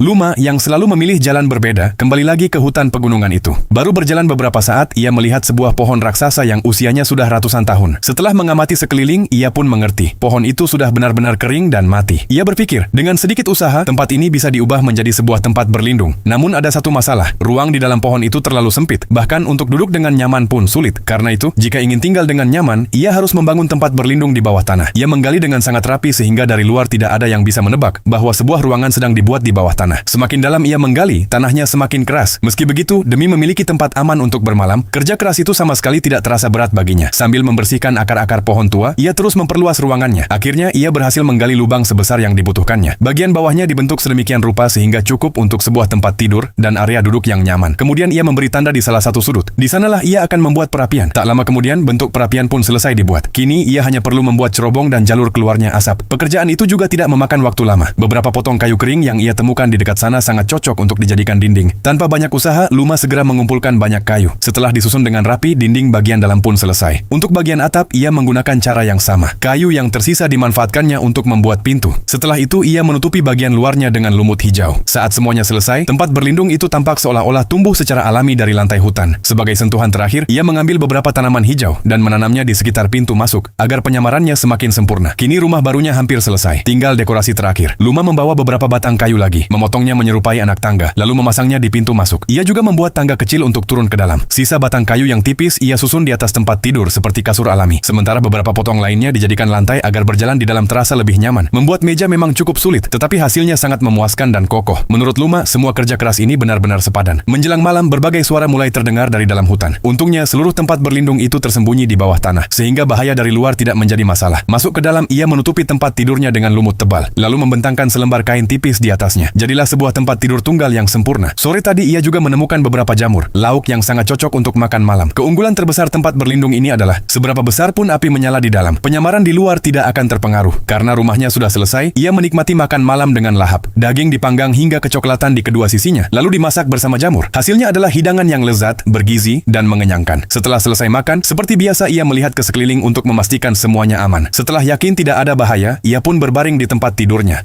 Luma yang selalu memilih jalan berbeda kembali lagi ke hutan pegunungan itu. Baru berjalan beberapa saat, ia melihat sebuah pohon raksasa yang usianya sudah ratusan tahun. Setelah mengamati sekeliling, ia pun mengerti. Pohon itu sudah benar-benar kering dan mati. Ia berpikir, dengan sedikit usaha, tempat ini bisa diubah menjadi sebuah tempat berlindung. Namun ada satu masalah, ruang di dalam pohon itu terlalu sempit. Bahkan untuk duduk dengan nyaman pun sulit. Karena itu, jika ingin tinggal dengan nyaman, ia harus membangun tempat berlindung di bawah tanah. Ia menggali dengan sangat rapi sehingga dari luar tidak ada yang bisa menebak bahwa sebuah ruangan sedang dibuat di bawah tanah. Semakin dalam ia menggali, tanahnya semakin keras. Meski begitu, demi memiliki tempat aman untuk bermalam, kerja keras itu sama sekali tidak terasa berat baginya. Sambil membersihkan akar-akar pohon tua, ia terus memperluas ruangannya. Akhirnya, ia berhasil menggali lubang sebesar yang dibutuhkannya. Bagian bawahnya dibentuk sedemikian rupa sehingga cukup untuk sebuah tempat tidur dan area duduk yang nyaman. Kemudian ia memberi tanda di salah satu sudut. Di sanalah ia akan membuat perapian. Tak lama kemudian, bentuk perapian pun selesai dibuat. Kini, ia hanya perlu membuat cerobong dan jalur keluarnya asap. Pekerjaan itu juga tidak memakan waktu lama. Beberapa potong kayu kering yang ia temukan di dekat sana sangat cocok untuk dijadikan dinding. Tanpa banyak usaha, Luma segera mengumpulkan banyak kayu. Setelah disusun dengan rapi, dinding bagian dalam pun selesai. Untuk bagian atap, ia menggunakan cara yang sama. Kayu yang tersisa dimanfaatkannya untuk membuat pintu. Setelah itu, ia menutupi bagian luarnya dengan lumut hijau. Saat semuanya selesai, tempat berlindung itu tampak seolah-olah tumbuh secara alami dari lantai hutan. Sebagai sentuhan terakhir, ia mengambil beberapa tanaman hijau dan menanamnya di sekitar pintu masuk, agar penyamarannya semakin sempurna. Kini rumah barunya hampir selesai. Tinggal dekorasi terakhir. Luma membawa beberapa batang kayu lagi, memotongnya menyerupai anak tangga, lalu memasangnya di pintu masuk. Ia juga membuat tangga kecil untuk turun ke dalam. Sisa batang kayu yang tipis ia susun di atas tempat tidur seperti kasur alami. Sementara beberapa potong lainnya dijadikan lantai agar berjalan di dalam terasa lebih nyaman. Membuat meja memang cukup sulit, tetapi hasilnya sangat memuaskan dan kokoh. Menurut Luma, semua kerja keras ini benar-benar sepadan. Menjelang malam, berbagai suara mulai terdengar dari dalam hutan. Untungnya, seluruh tempat berlindung itu tersembunyi di bawah tanah, sehingga bahaya dari luar tidak menjadi masalah. Masuk ke dalam, ia menutupi tempat tidurnya dengan lumut tebal, lalu membentangkan selembar kain tipis di atasnya. Jadilah sebuah tempat tidur tunggal yang sempurna. Sore tadi ia juga menemukan beberapa jamur, lauk yang sangat cocok untuk makan malam. Keunggulan terbesar tempat berlindung ini adalah, seberapa besar pun api menyala di dalam, penyamaran di luar tidak akan terpengaruh. Karena rumahnya sudah selesai, ia menikmati makan malam dengan lahap. Daging dipanggang hingga kecoklatan di kedua sisinya, lalu dimasak bersama jamur. Hasilnya adalah hidangan yang lezat, bergizi, dan mengenyangkan. Setelah selesai makan, seperti biasa ia melihat ke sekeliling untuk memastikan semuanya aman. Setelah yakin tidak ada bahaya, ia pun berbaring di tempat tidurnya.